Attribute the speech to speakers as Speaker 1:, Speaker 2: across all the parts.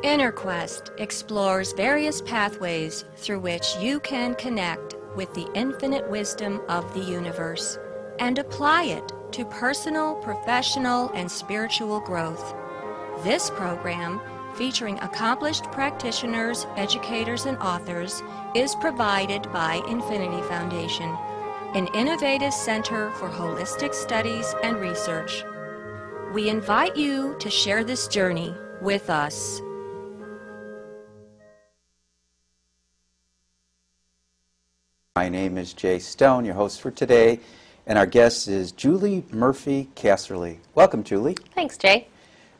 Speaker 1: Inner Quest explores various pathways through which you can connect with the infinite wisdom of the universe and apply it to personal, professional, and spiritual growth. This program, featuring accomplished practitioners, educators, and authors, is provided by Infinity Foundation, an innovative center for holistic studies and research. We invite you to share this journey with us.
Speaker 2: My name is Jay Stone, your host for today, and our guest is Julie Murphy Casserly. Welcome, Julie.
Speaker 3: Thanks, Jay.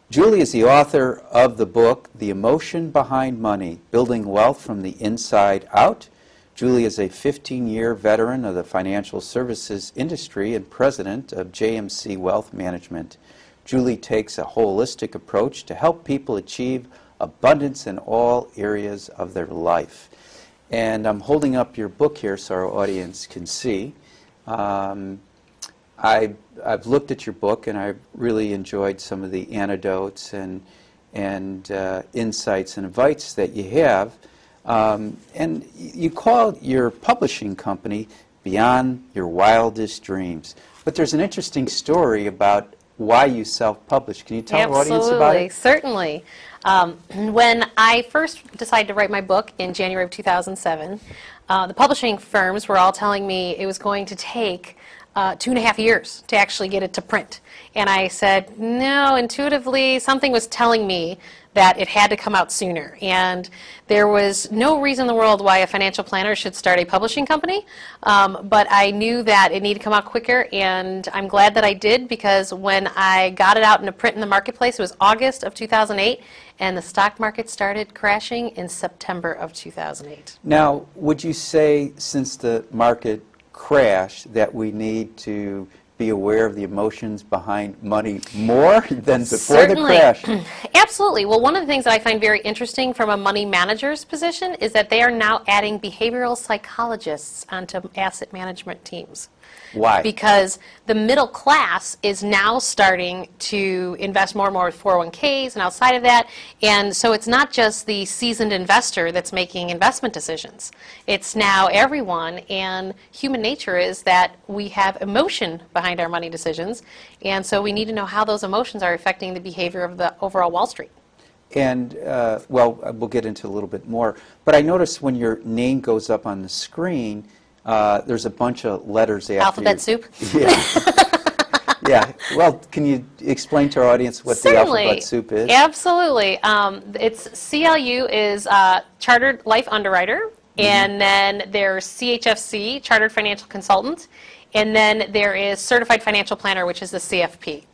Speaker 2: Julie is the author of the book, The Emotion Behind Money, Building Wealth from the Inside Out. Julie is a 15-year veteran of the financial services industry and president of JMC Wealth Management. Julie takes a holistic approach to help people achieve abundance in all areas of their life. And I'm holding up your book here so our audience can see. I've looked at your book and I've really enjoyed some of the anecdotes and insights and advice that you have. And you call your publishing company Beyond Your Wildest Dreams. But there's an interesting story about why you self-publish. Can you tell our audience about it?
Speaker 3: Certainly. When I first decided to write my book in January of 2007, the publishing firms were all telling me it was going to take 2.5 years to actually get it to print. And I said, no, intuitively, something was telling me that it had to come out sooner. And there was no reason in the world why a financial planner should start a publishing company, but I knew that it needed to come out quicker, and I'm glad that I did, because when I got it out into print in the marketplace, it was August of 2008, and the stock market started crashing in September of 2008.
Speaker 2: Now, would you say, since the market crashed, that we need to be aware of the emotions behind money more than before
Speaker 3: Certainly.
Speaker 2: the crash?
Speaker 3: Absolutely. Well, one of the things that I find very interesting from a money manager's position is that they are now adding behavioral psychologists onto asset management teams.
Speaker 2: Why?
Speaker 3: Because the middle class is now starting to invest more and more with 401ks and outside of that, and so it's not just the seasoned investor that's making investment decisions. It's now everyone, and human nature is that we have emotion behind our money decisions, and so we need to know how those emotions are affecting the behavior of the overall Wall Street.
Speaker 2: And, well, we'll get into a little bit more, but I noticed when your name goes up on the screen, there's a bunch of letters after
Speaker 3: Alphabet soup?
Speaker 2: Yeah. Yeah. Well, can you explain to our audience what
Speaker 3: Certainly.
Speaker 2: the alphabet soup is?
Speaker 3: Absolutely. It's CLU is Chartered Life Underwriter, and then there's CHFC, Chartered Financial Consultant, and then there is Certified Financial Planner, which is the CFP.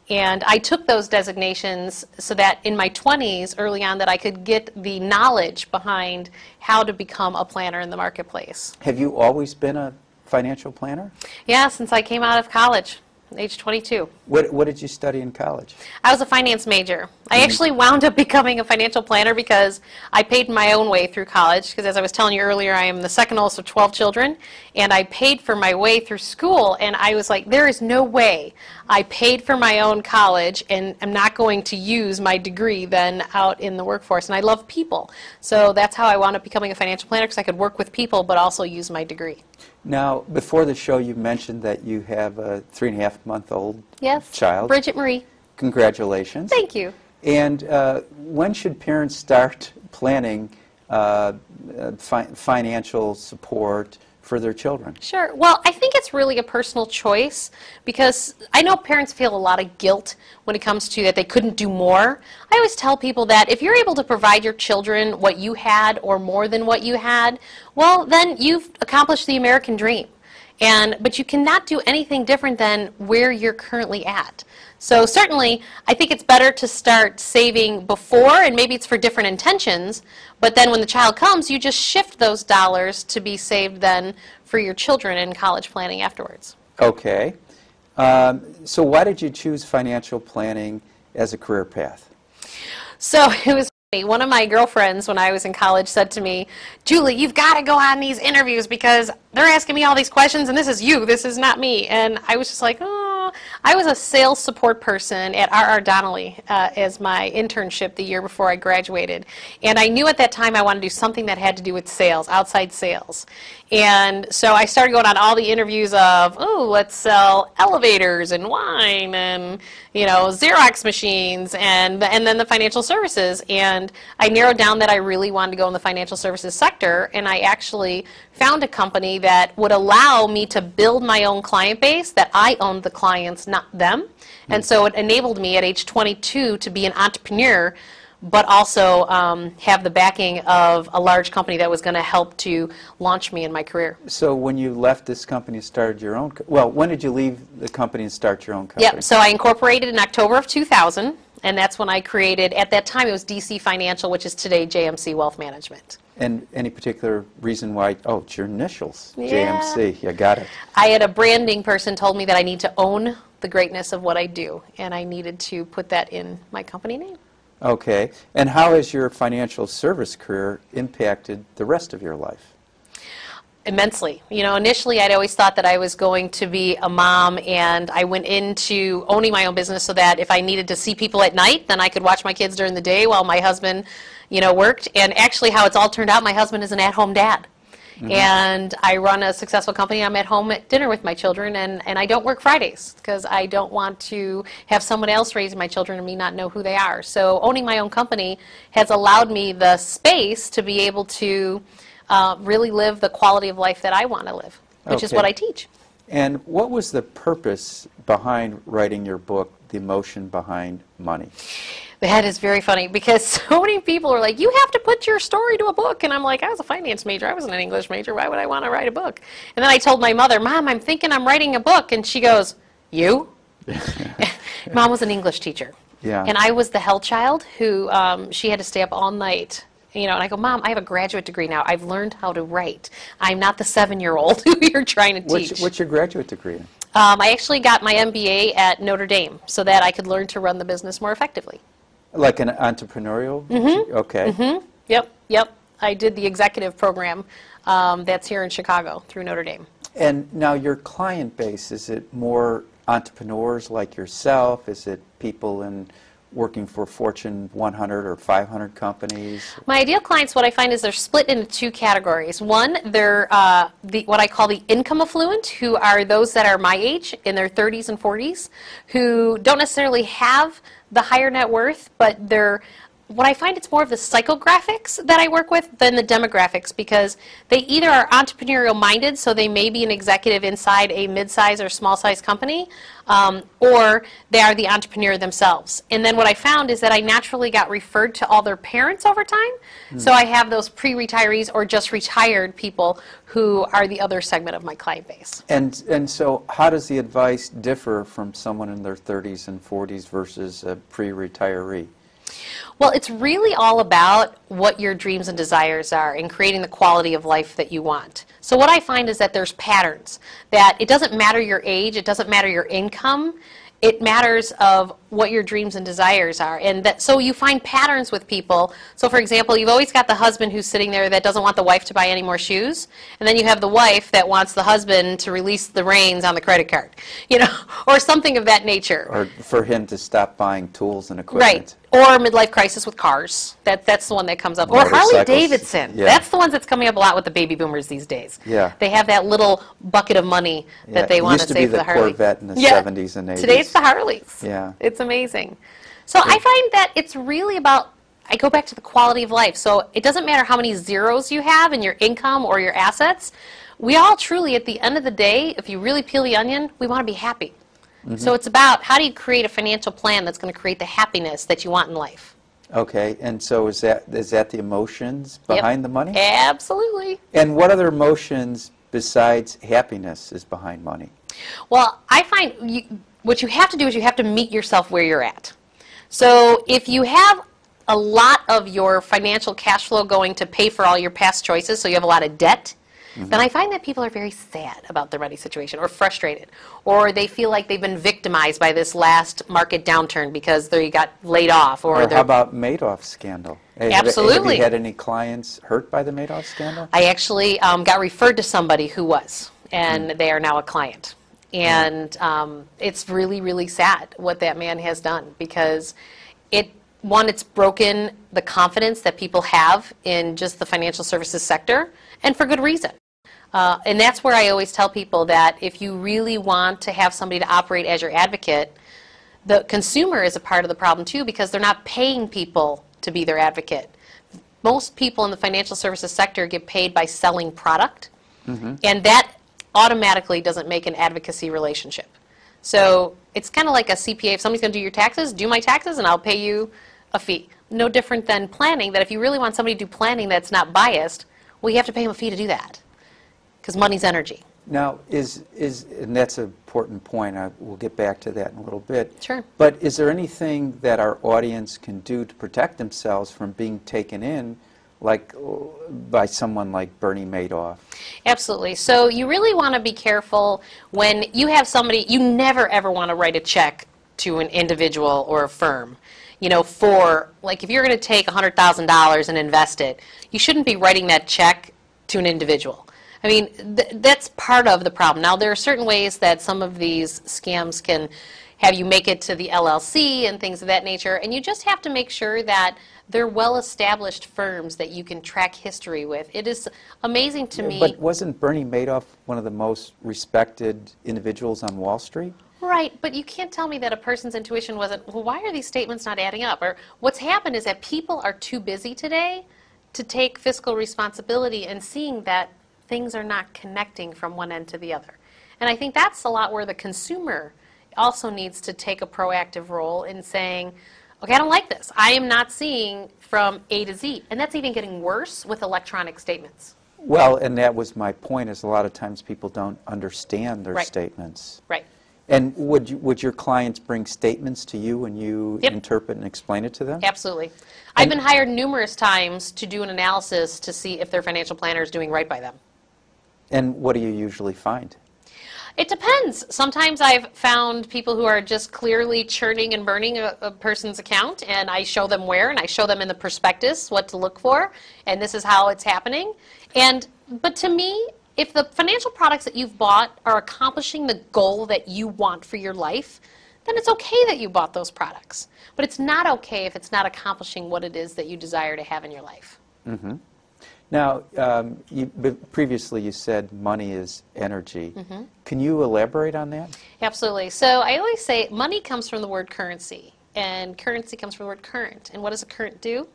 Speaker 3: And I took those designations so that in my 20s, early on, that I could get the knowledge behind how to become a planner in the marketplace.
Speaker 2: Have you always been a financial planner?
Speaker 3: Yeah, since I came out of college, age 22.
Speaker 2: What did you study in college?
Speaker 3: I was a finance major. I actually wound up becoming a financial planner because I paid my own way through college, because as I was telling you earlier, I am the second oldest of 12 children, and I paid for my way through school, and I was like, there is no way I paid for my own college and I'm not going to use my degree then out in the workforce, and I love people. So that's how I wound up becoming a financial planner, because I could work with people but also use my degree.
Speaker 2: Now, before the show, you mentioned that you have a 3.5-month-old child.
Speaker 3: Bridget Marie.
Speaker 2: Congratulations.
Speaker 3: Thank you.
Speaker 2: And when should parents start planning financial support for their children?
Speaker 3: Sure. Well, I think it's really a personal choice, because I know parents feel a lot of guilt when it comes to that they couldn't do more. I always tell people that if you're able to provide your children what you had or more than what you had, well, then you've accomplished the American dream. But you cannot do anything different than where you're currently at. So certainly, I think it's better to start saving before, and maybe it's for different intentions, but then when the child comes, you just shift those dollars to be saved then for your children in college planning afterwards.
Speaker 2: Okay. So why did you choose financial planning as a career path?
Speaker 3: So it was funny. One of my girlfriends when I was in college said to me, Julie, you've got to go on these interviews because they're asking me all these questions and this is you, this is not me. And I was just like, oh, I was a sales support person at 𝑟𝑟 as my internship the year before I graduated. And I knew at that time I wanted to do something that had to do with sales, outside sales. And so I started going on all the interviews of, oh, let's sell elevators and wine and, you know, Xerox machines and then the financial services. And I narrowed down that I really wanted to go in the financial services sector, and I actually found a company that would allow me to build my own client base, that I owned the clients, not them. And so it enabled me at age 22 to be an entrepreneur, but also have the backing of a large company that was going to help to launch me in my career.
Speaker 2: So when you left this company and started your own, well, when did you leave the company and start your own company?
Speaker 3: Yep, so I incorporated in October of 2000, and that's when I created, at that time it was DC Financial, which is today JMC Wealth Management.
Speaker 2: And any particular reason why? Oh, it's your initials,
Speaker 3: Yeah.
Speaker 2: JMC. You got it.
Speaker 3: I had a branding person told me that I need to own the greatness of what I do, and I needed to put that in my company name.
Speaker 2: Okay. And how has your financial service career impacted the rest of your life?
Speaker 3: Immensely. You know, initially I'd always thought that I was going to be a mom, and I went into owning my own business so that if I needed to see people at night, then I could watch my kids during the day while my husband, you know, worked. And actually how it's all turned out, my husband is an at-home dad. And I run a successful company. I'm at home at dinner with my children, and I don't work Fridays because I don't want to have someone else raise my children and me not know who they are. So owning my own company has allowed me the space to be able to really live the quality of life that I want to live, which is what I teach.
Speaker 2: And what was the purpose behind writing your book, The Emotion Behind Money?
Speaker 3: That is very funny because so many people are like, you have to put your story to a book. And I'm like, I was a finance major. I wasn't an English major. Why would I want to write a book? And then I told my mother, Mom, I'm thinking I'm writing a book. And she goes, you? Mom was an English teacher.
Speaker 2: Yeah.
Speaker 3: And I was the hell child who she had to stay up all night. You know, and I go, Mom, I have a graduate degree now. I've learned how to write. I'm not the 7-year-old who you're trying to teach.
Speaker 2: What's your graduate degree in?
Speaker 3: I actually got my MBA at Notre Dame so that I could learn to run the business more effectively.
Speaker 2: Like an entrepreneurial? Okay.
Speaker 3: Yep. I did the executive program that's here in Chicago through Notre Dame.
Speaker 2: And now your client base, is it more entrepreneurs like yourself? Is it people working for Fortune 100 or 500 companies? My
Speaker 3: ideal clients, what I find is they're split into two categories. One, they're what I call the income affluent, who are those that are my age, in their 30s and 40s, who don't necessarily have the higher net worth, but what I find, it's more of the psychographics that I work with than the demographics, because they either are entrepreneurial minded, so they may be an executive inside a mid-size or small-size company, or they are the entrepreneur themselves. And then what I found is that I naturally got referred to all their parents over time, so I have those pre-retirees or just retired people who are the other segment of my client base.
Speaker 2: And so how does the advice differ from someone in their 30s and 40s versus a pre-retiree?
Speaker 3: Well, it's really all about what your dreams and desires are and creating the quality of life that you want. So what I find is that there's patterns, that it doesn't matter your age, it doesn't matter your income, it matters of what your dreams and desires are. And that, so you find patterns with people. So for example, you've always got the husband who's sitting there that doesn't want the wife to buy any more shoes, and then you have the wife that wants the husband to release the reins on the credit card, you know, or something of that nature.
Speaker 2: Or for him to stop buying tools and equipment.
Speaker 3: Right. Or midlife crisis with cars. That's the one that comes up. Or Harley Davidson.
Speaker 2: Yeah.
Speaker 3: That's the ones that's coming up a lot with the baby boomers these days.
Speaker 2: Yeah.
Speaker 3: They have that little bucket of money that they want to save for the Harley.
Speaker 2: It used to be the Corvette in the 70s and 80s.
Speaker 3: Today it's the Harleys.
Speaker 2: Yeah.
Speaker 3: It's amazing. So I find that it's really about, I go back to the quality of life. So it doesn't matter how many zeros you have in your income or your assets. We all truly, at the end of the day, if you really peel the onion, we want to be happy. So it's about how do you create a financial plan that's going to create the happiness that you want in life.
Speaker 2: Okay, and so is that the emotions behind the money?
Speaker 3: Absolutely.
Speaker 2: And what other emotions besides happiness is behind money?
Speaker 3: Well, I find what you have to do is you have to meet yourself where you're at. So if you have a lot of your financial cash flow going to pay for all your past choices, so you have a lot of debt, then I find that people are very sad about their money situation, or frustrated, or they feel like they've been victimized by this last market downturn because they got laid off. Or
Speaker 2: how about Madoff's scandal?
Speaker 3: Absolutely.
Speaker 2: Have you had any clients hurt by the Madoff scandal?
Speaker 3: I actually got referred to somebody who was, and they are now a client. And it's really, really sad what that man has done, because it's broken the confidence that people have in just the financial services sector, and for good reason. And that's where I always tell people that if you really want to have somebody to operate as your advocate, the consumer is a part of the problem too, because they're not paying people to be their advocate. Most people in the financial services sector get paid by selling product, and that automatically doesn't make an advocacy relationship. So it's kind of like a CPA. If somebody's going to do your taxes, do my taxes and I'll pay you a fee. No different than planning, that if you really want somebody to do planning that's not biased, well, you have to pay them a fee to do that, because money's energy.
Speaker 2: Now, and that's an important point. We'll get back to that in a little bit.
Speaker 3: Sure.
Speaker 2: But is there anything that our audience can do to protect themselves from being taken in, like by someone like Bernie Madoff?
Speaker 3: Absolutely. So you really want to be careful when you have somebody. You never ever want to write a check to an individual or a firm. You know, for, like, if you're going to take $100,000 and invest it, you shouldn't be writing that check to an individual. I mean, that's part of the problem. Now, there are certain ways that some of these scams can have you make it to the LLC and things of that nature, and you just have to make sure that they're well-established firms that you can track history with. It is amazing to me.
Speaker 2: But wasn't Bernie Madoff one of the most respected individuals on Wall Street?
Speaker 3: Right, but you can't tell me that a person's intuition wasn't, well, why are these statements not adding up? Or what's happened is that people are too busy today to take fiscal responsibility and seeing that things are not connecting from one end to the other. And I think that's a lot where the consumer also needs to take a proactive role in saying, okay, I don't like this. I am not seeing from A to Z. And that's even getting worse with electronic statements.
Speaker 2: Well, and that was my point, is a lot of times people don't understand their statements.
Speaker 3: Right.
Speaker 2: And would your clients bring statements to you and you interpret and explain it to them?
Speaker 3: Absolutely. I've been hired numerous times to do an analysis to see if their financial planner is doing right by them.
Speaker 2: And what do you usually find?
Speaker 3: It depends. Sometimes I've found people who are just clearly churning and burning a person's account, and I show them where, and I show them in the prospectus what to look for, and this is how it's happening. But to me, if the financial products that you've bought are accomplishing the goal that you want for your life, then it's okay that you bought those products. But it's not okay if it's not accomplishing what it is that you desire to have in your life.
Speaker 2: Mm-hmm. Now, previously you said money is energy. Mm-hmm. Can you elaborate on that?
Speaker 3: Absolutely. So I always say money comes from the word currency, and currency comes from the word current. And what does a current do?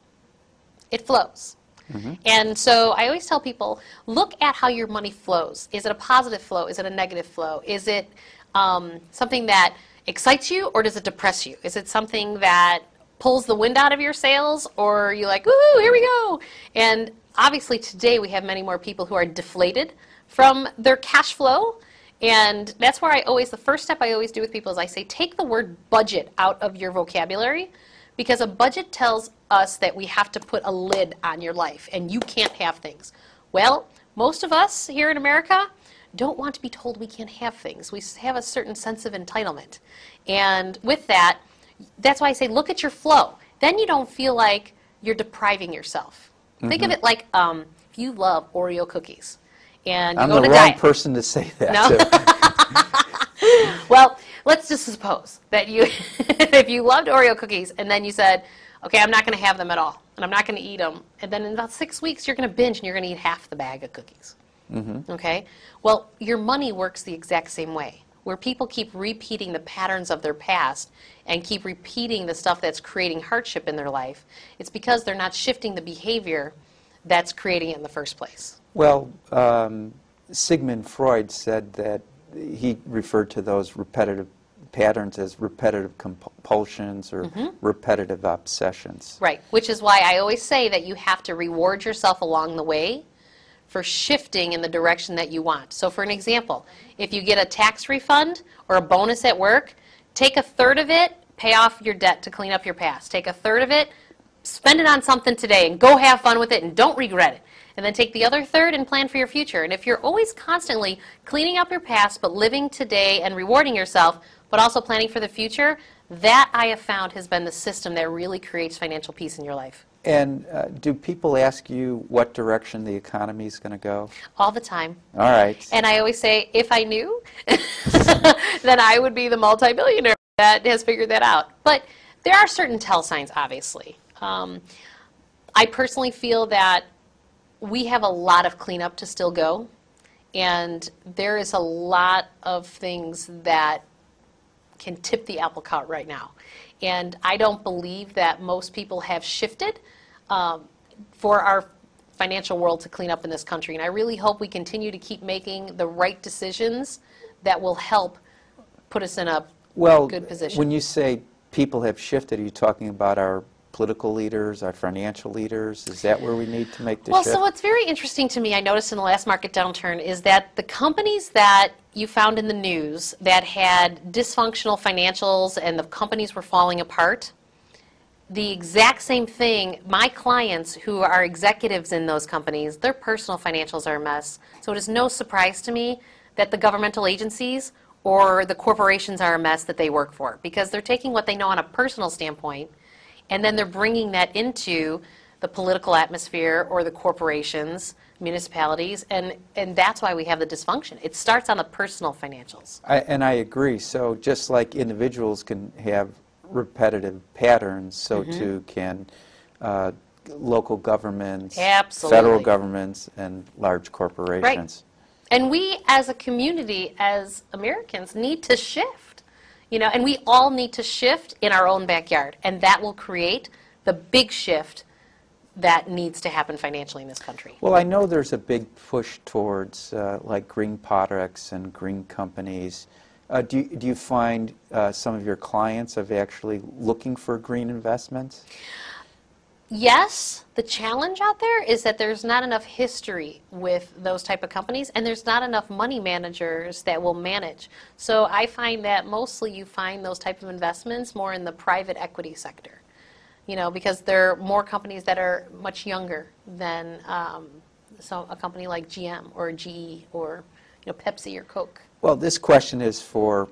Speaker 3: It flows. Mm-hmm. And so I always tell people, look at how your money flows. Is it a positive flow? Is it a negative flow? Is it something that excites you, or does it depress you? Is it something that pulls the wind out of your sails, or you're like, ooh, here we go? And obviously today we have many more people who are deflated from their cash flow, and that's where the first step I always do with people is I say, take the word budget out of your vocabulary, because a budget tells us that we have to put a lid on your life and you can't have things. Well, most of us here in America don't want to be told we can't have things. We have a certain sense of entitlement. And with that, that's why I say look at your flow. Then you don't feel like you're depriving yourself. Mm-hmm. Think of it like if you love Oreo cookies and you go to diet. I'm the wrong
Speaker 2: person to say that.
Speaker 3: No? Well, let's just suppose that if you loved Oreo cookies and then you said, okay, I'm not going to have them at all, and I'm not going to eat them, and then in about 6 weeks you're going to binge and you're going to eat half the bag of cookies. Mm-hmm. Okay? Well, your money works the exact same way, where people keep repeating the patterns of their past and keep repeating the stuff that's creating hardship in their life. It's because they're not shifting the behavior that's creating it in the first place.
Speaker 2: Well, Sigmund Freud said that he referred to those repetitive patterns as repetitive compulsions or repetitive obsessions.
Speaker 3: Right, which is why I always say that you have to reward yourself along the way for shifting in the direction that you want. So for an example, if you get a tax refund or a bonus at work, take a third of it, pay off your debt to clean up your past. Take a third of it, spend it on something today and go have fun with it and don't regret it. And then take the other third and plan for your future. And if you're always constantly cleaning up your past but living today and rewarding yourself, but also planning for the future, That I have found has been the system that really creates financial peace in your life.
Speaker 2: And do people ask you what direction the economy is going to go?
Speaker 3: All the time.
Speaker 2: All right.
Speaker 3: And I always say, if I knew, then I would be the multi-billionaire that has figured that out. But there are certain tell signs, obviously. I personally feel that we have a lot of cleanup to still go. And there is a lot of things that can tip the apple cart right now. And I don't believe that most people have shifted for our financial world to clean up in this country. And I really hope we continue to keep making the right decisions that will help put us in a good position.
Speaker 2: When you say people have shifted, are you talking about our political leaders, our financial leaders? Is that where we need to make the shift?
Speaker 3: So what's very interesting to me, I noticed in the last market downturn, is that the companies that you found in the news that had dysfunctional financials and the companies were falling apart, the exact same thing, my clients who are executives in those companies, their personal financials are a mess. So it is no surprise to me that the governmental agencies or the corporations are a mess that they work for, because they're taking what they know on a personal standpoint and then they're bringing that into the political atmosphere or the corporations, municipalities, and that's why we have the dysfunction. It starts on the personal financials.
Speaker 2: And I agree. So just like individuals can have repetitive patterns, so too can local governments, federal governments, and large corporations.
Speaker 3: Right. And we as a community, as Americans, need to shift. You know, and we all need to shift in our own backyard, and that will create the big shift that needs to happen financially in this country.
Speaker 2: Well, I know there's a big push towards like green products and green companies. Do you find some of your clients are actually looking for green investments?
Speaker 3: Yes, the challenge out there is that there's not enough history with those type of companies, and there's not enough money managers that will manage. So I find that mostly you find those type of investments more in the private equity sector, you know, because there are more companies that are much younger than a company like GM or GE or Pepsi or Coke.
Speaker 2: Well, this question is for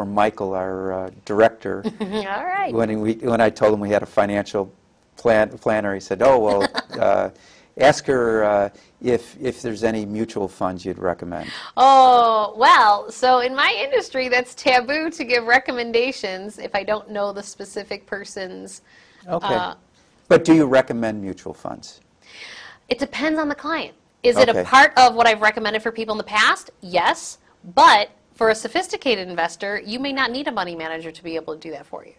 Speaker 2: Michael, our director.
Speaker 3: All right.
Speaker 2: When I told him we had a financial planner, he said, "Oh well, ask her if there's any mutual funds you'd recommend."
Speaker 3: Oh well, so in my industry, that's taboo to give recommendations if I don't know the specific person's.
Speaker 2: Okay. But do you recommend mutual funds?
Speaker 3: It depends on the client. Is it a part of what I've recommended for people in the past? Yes, but for a sophisticated investor, you may not need a money manager to be able to do that for you.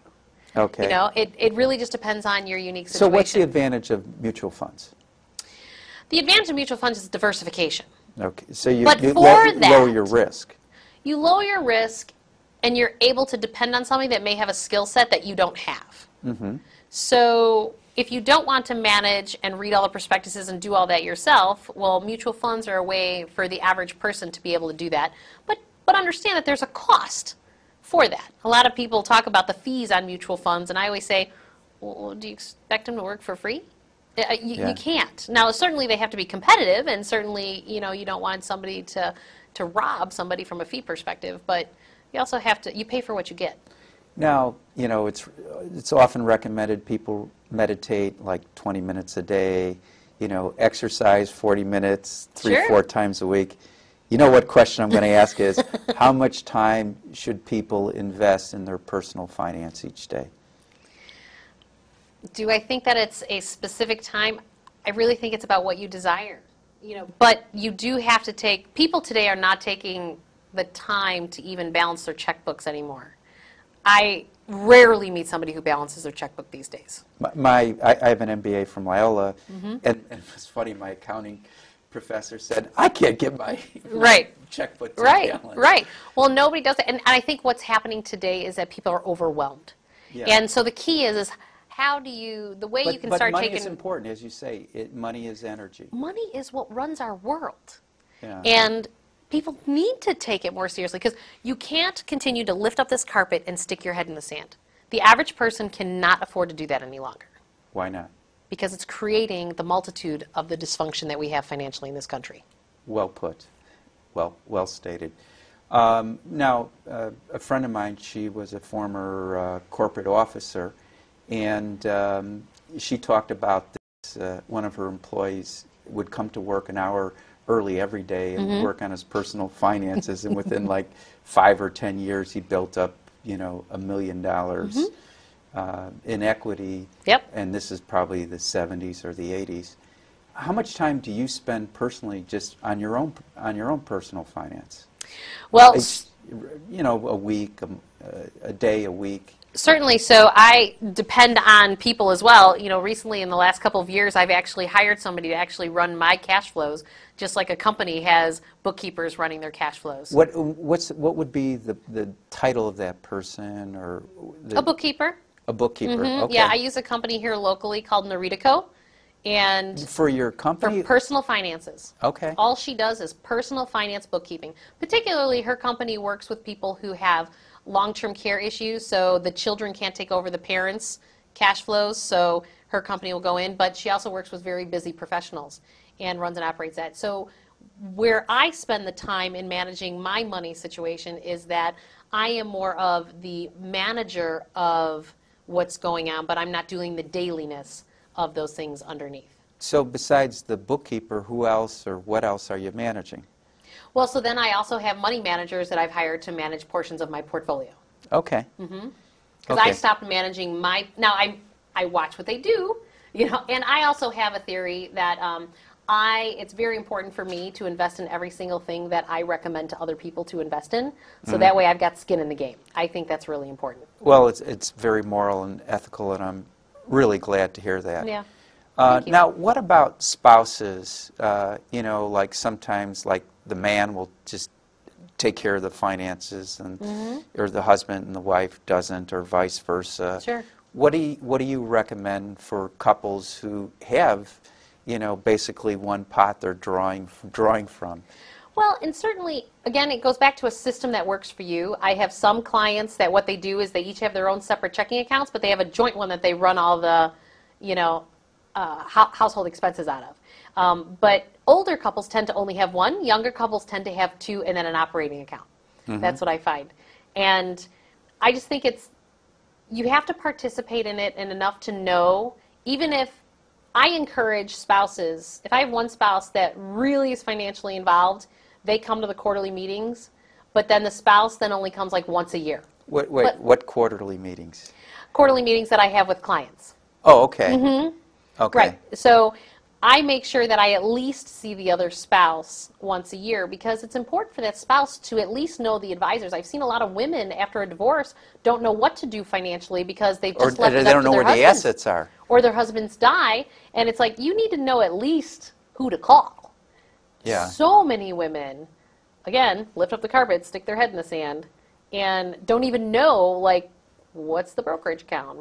Speaker 2: Okay.
Speaker 3: You know, it really just depends on your unique situation.
Speaker 2: So what's the advantage of mutual funds?
Speaker 3: The advantage of mutual funds is diversification.
Speaker 2: Okay. So you
Speaker 3: lower
Speaker 2: your risk.
Speaker 3: You lower your risk, and you're able to depend on somebody that may have a skill set that you don't have. Mm-hmm. So if you don't want to manage and read all the prospectuses and do all that yourself, well, mutual funds are a way for the average person to be able to do that. But understand that there's a cost for that. A lot of people talk about the fees on mutual funds, and I always say, well, do you expect them to work for free? You can't. Now, certainly they have to be competitive, and certainly, you don't want somebody to rob somebody from a fee perspective, but you also have to, you pay for what you get.
Speaker 2: Now, it's often recommended people meditate like 20 minutes a day, exercise 40 minutes, 3-4 times a week. You know what question I'm going to ask is, how much time should people invest in their personal finance each day?
Speaker 3: Do I think that it's a specific time? I really think it's about what you desire. But you do have to take, people today are not taking the time to even balance their checkbooks anymore. I rarely meet somebody who balances their checkbook these days.
Speaker 2: I have an MBA from Loyola, and it's funny, my accounting professor said, I can't get my checkbook to balance.
Speaker 3: Right. Well, nobody does it. And I think what's happening today is that people are overwhelmed. Yeah. And so the key is how do you, the way you can start taking...
Speaker 2: But money is important, as you say. Money is energy.
Speaker 3: Money is what runs our world.
Speaker 2: Yeah.
Speaker 3: And people need to take it more seriously, because you can't continue to lift up this carpet and stick your head in the sand. The average person cannot afford to do that any longer.
Speaker 2: Why not?
Speaker 3: Because it's creating the multitude of the dysfunction that we have financially in this country.
Speaker 2: Well put. Well stated. Now, a friend of mine, she was a former corporate officer, and she talked about this. One of her employees would come to work an hour early every day and work on his personal finances, and within like 5 or 10 years, he built up, you know, $1 million in equity.
Speaker 3: Yep.
Speaker 2: And this is probably the 70s or the 80s. How much time do you spend personally just on your own personal finance?
Speaker 3: Well,
Speaker 2: you know, a week, a day, a week.
Speaker 3: certainly. So I depend on people as well. You know, recently in the last couple of years, I've actually hired somebody to actually run my cash flows, just like a company has bookkeepers running their cash flows.
Speaker 2: What would be the title of that person, or
Speaker 3: A bookkeeper.
Speaker 2: A bookkeeper. Okay.
Speaker 3: Yeah, I use a company here locally called 𝘼𝙬𝙬𝙳, and
Speaker 2: for your company?
Speaker 3: for personal finances.
Speaker 2: Okay.
Speaker 3: All she does is personal finance bookkeeping. Particularly, her company works with people who have long-term care issues, so the children can't take over the parents' cash flows, so her company will go in, but she also works with very busy professionals and runs and operates that. So where I spend the time in managing my money situation is that I am more of the manager of what's going on, but I'm not doing the dailiness of those things underneath.
Speaker 2: So besides the bookkeeper, who else or what else are you managing?
Speaker 3: Well, so then I also have money managers that I've hired to manage portions of my portfolio.
Speaker 2: Okay.
Speaker 3: Because I stopped managing my, now I watch what they do, you know, and I also have a theory that it's very important for me to invest in every single thing that I recommend to other people to invest in, so that way I've got skin in the game. I think that's really important.
Speaker 2: Well, it's very moral and ethical, and I'm really glad to hear that.
Speaker 3: Yeah.
Speaker 2: Now, what about spouses? You know, like sometimes, like the man will just take care of the finances, and or the husband and the wife doesn't, or vice versa.
Speaker 3: Sure.
Speaker 2: What do you recommend for couples who have, you know, basically one pot they're drawing from?
Speaker 3: Well, and certainly, again, it goes back to a system that works for you. I have some clients that what they do is they each have their own separate checking accounts, but they have a joint one that they run all the, you know, household expenses out of. But older couples tend to only have one. Younger couples tend to have two, and then an operating account. That's what I find. And I just think you have to participate in it and enough to know, even if I encourage spouses, if I have one spouse that really is financially involved, they come to the quarterly meetings, but then the spouse then only comes like once a year.
Speaker 2: Wait, what quarterly meetings?
Speaker 3: Quarterly meetings that I have with clients.
Speaker 2: Oh, okay. Okay.
Speaker 3: Right. So I make sure that I at least see the other spouse once a year, because it's important for that spouse to at least know the advisors. I've seen a lot of women after a divorce don't know what to do financially because they've just left it up to their husbands. Or they don't know where the
Speaker 2: assets are.
Speaker 3: Or their husbands die, and it's like, you need to know at least who to call.
Speaker 2: Yeah.
Speaker 3: So many women, again, lift up the carpet, stick their head in the sand, and don't even know, like, what's the brokerage account?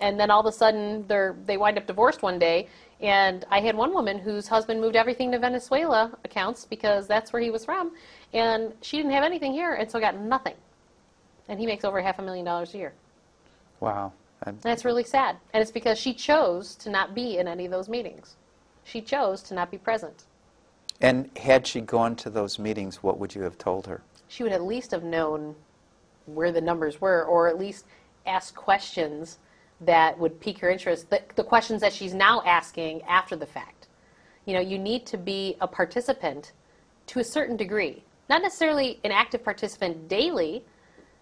Speaker 3: And then all of a sudden, they wind up divorced one day. And I had one woman whose husband moved everything to Venezuela accounts because that's where he was from, and she didn't have anything here, and so got nothing. And he makes over $500,000 a year.
Speaker 2: Wow.
Speaker 3: That's really sad. And it's because she chose to not be in any of those meetings. She chose to not be present.
Speaker 2: And had she gone to those meetings, what would you have told her?
Speaker 3: She would at least have known where the numbers were, or at least ask questions that would pique her interest, the questions that she's now asking after the fact. You know, you need to be a participant to a certain degree. Not necessarily an active participant daily,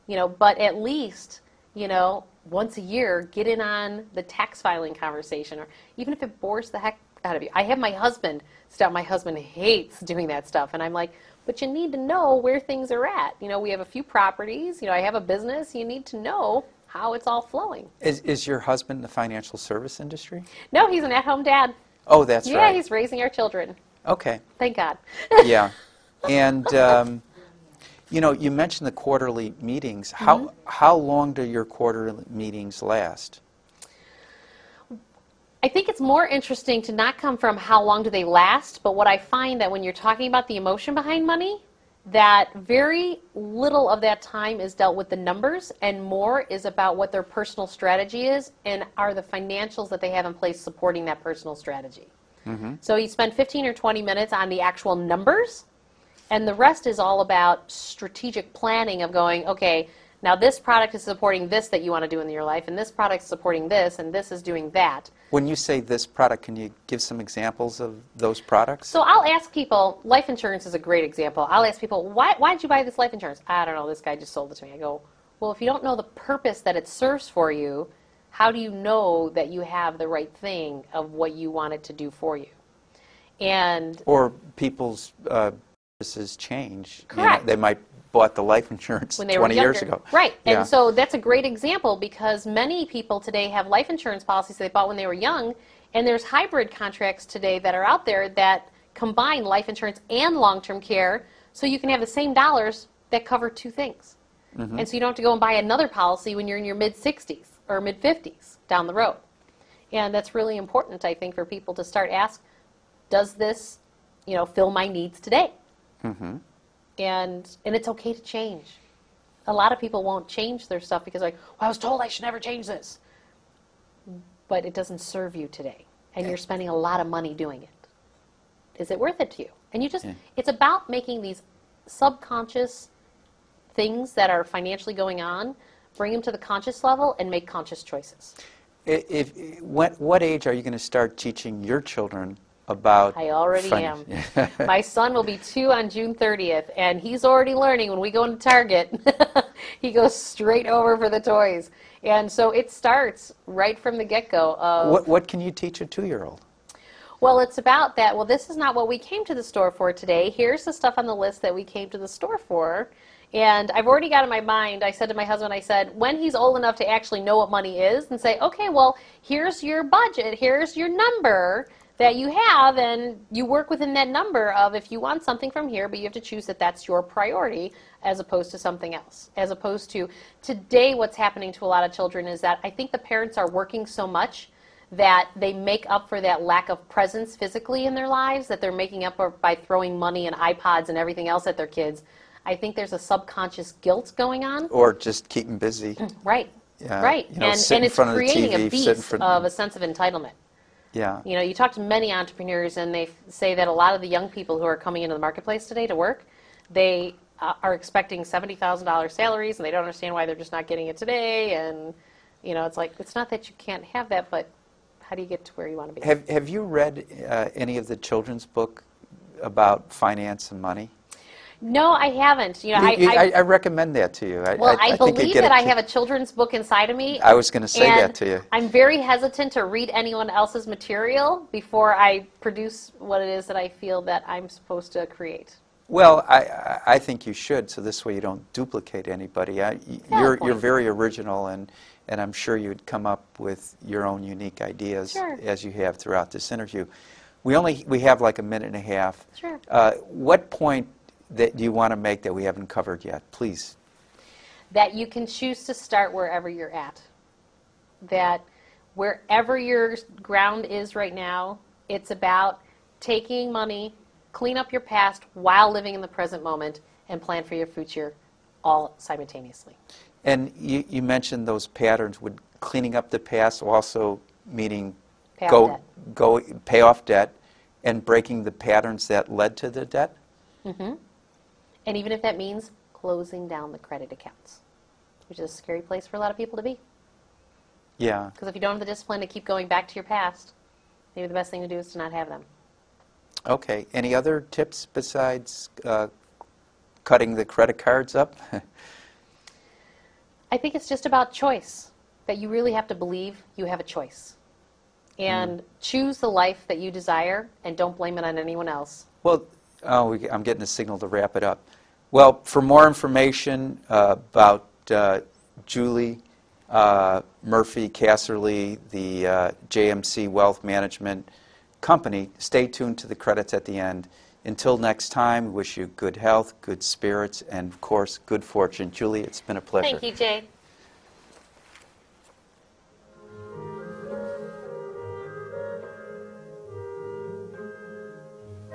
Speaker 3: you know, but at least, you know, once a year, get in on the tax filing conversation, or even if it bores the heck out of you. I have my husband stop. My husband hates doing that stuff, and I'm like, but you need to know where things are at. You know, we have a few properties, you know, I have a business, you need to know how it's all flowing.
Speaker 2: Is your husband in the financial service industry?
Speaker 3: No, he's an at-home dad.
Speaker 2: Oh, that's right.
Speaker 3: Yeah, he's raising our children.
Speaker 2: Okay.
Speaker 3: Thank God.
Speaker 2: Yeah. And, you know, you mentioned the quarterly meetings. How long do your quarterly meetings last?
Speaker 3: I think it's more interesting to not come from how long do they last, but what I find that when you're talking about the emotion behind money, that very little of that time is dealt with the numbers, and more is about what their personal strategy is, and are the financials that they have in place supporting that personal strategy. So you spend 15 or 20 minutes on the actual numbers, And the rest is all about strategic planning of going, okay, now this product is supporting this that you want to do in your life, and this product is supporting this, and this is doing that.
Speaker 2: When you say this product, can you give some examples of those products?
Speaker 3: So I'll ask people, life insurance is a great example. I'll ask people, why did you buy this life insurance? I don't know, this guy just sold it to me. I go, well, if you don't know the purpose that it serves for you, how do you know that you have the right thing of what you want it to do for you? And
Speaker 2: or people's purposes change.
Speaker 3: Correct.
Speaker 2: They might bought the life insurance
Speaker 3: when they
Speaker 2: 20
Speaker 3: were
Speaker 2: years ago.
Speaker 3: Right.
Speaker 2: Yeah.
Speaker 3: And so that's a great example because many people today have life insurance policies they bought when they were young, and there's hybrid contracts today that are out there that combine life insurance and long-term care, so you can have the same dollars that cover two things. Mm-hmm. And so you don't have to go and buy another policy when you're in your mid-60s or mid-50s down the road. And that's really important, I think, for people to start ask, does this, fill my needs today? Mm-hmm. And it's okay to change. A lot of people won't change their stuff because, well, I was told I should never change this. But it doesn't serve you today, and you're spending a lot of money doing it. Is it worth it to you? And it's about making these subconscious things that are financially going on, bring them to the conscious level, and make conscious choices.
Speaker 2: What age are you going to start teaching your children about
Speaker 3: I already am. My son will be 2 on June 30th, and he's already learning when we go into Target. He goes straight over for the toys. And so it starts right from the get-go.
Speaker 2: What can you teach a 2-year-old?
Speaker 3: Well, it's about that. Well, this is not what we came to the store for today. Here's the stuff on the list that we came to the store for. And I've already got in my mind, I said to my husband, I said, when he's old enough to actually know what money is and say, okay, well, here's your budget, here's your number that you have, and you work within that number of if you want something from here, but you have to choose that that's your priority as opposed to something else. As opposed to today, what's happening to a lot of children is that I think the parents are working so much that they make up for that lack of presence physically in their lives, that they're making up for by throwing money and iPods and everything else at their kids. I think there's a subconscious guilt going on.
Speaker 2: Or just keep them busy.
Speaker 3: Right,
Speaker 2: yeah.
Speaker 3: Right.
Speaker 2: And
Speaker 3: it's creating a beast of a sense of entitlement.
Speaker 2: Yeah.
Speaker 3: You talk to many entrepreneurs, and they say that a lot of the young people who are coming into the marketplace today to work, they are expecting $70,000 salaries, and they don't understand why they're just not getting it today. And it's like, it's not that you can't have that, but how do you get to where you want to be?
Speaker 2: Have you read any of the children's book about finance and money?
Speaker 3: No, I haven't.
Speaker 2: I recommend that to you.
Speaker 3: I believe that I have a children's book inside of me.
Speaker 2: I was going to say that to you.
Speaker 3: I'm very hesitant to read anyone else's material before I produce what it is that I feel that I'm supposed to create.
Speaker 2: Well, I think you should, so this way you don't duplicate anybody. You're very original, and I'm sure you'd come up with your own unique ideas,
Speaker 3: sure,
Speaker 2: as you have throughout this interview. We have like a minute and a half.
Speaker 3: Sure.
Speaker 2: What point that you want to make that we haven't covered yet, please?
Speaker 3: That you can choose to start wherever you're at. That wherever your ground is right now, it's about taking money, clean up your past while living in the present moment, and plan for your future all simultaneously. And
Speaker 2: you mentioned those patterns. Would cleaning up the past also meaning pay off debt and breaking the patterns that led to the debt? Mm-hmm.
Speaker 3: And even if that means closing down the credit accounts, which is a scary place for a lot of people to be.
Speaker 2: Yeah.
Speaker 3: Because if you don't have the discipline to keep going back to your past, maybe the best thing to do is to not have them.
Speaker 2: Okay. Any other tips besides cutting the credit cards up?
Speaker 3: I think it's just about choice, that you really have to believe you have a choice. And choose the life that you desire, and don't blame it on anyone else.
Speaker 2: Well, I'm getting a signal to wrap it up. Well, for more information about Julie Murphy Casserly, the JMC Wealth Management Company, stay tuned to the credits at the end. Until next time, wish you good health, good spirits, and of course, good fortune. Julie, it's been a pleasure.
Speaker 3: Thank you, Jay.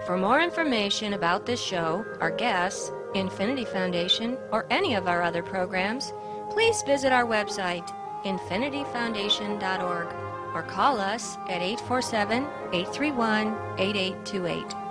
Speaker 1: For more information about this show, our guests, Infinity Foundation, or any of our other programs, please visit our website, infinityfoundation.org, or call us at 847-831-8828.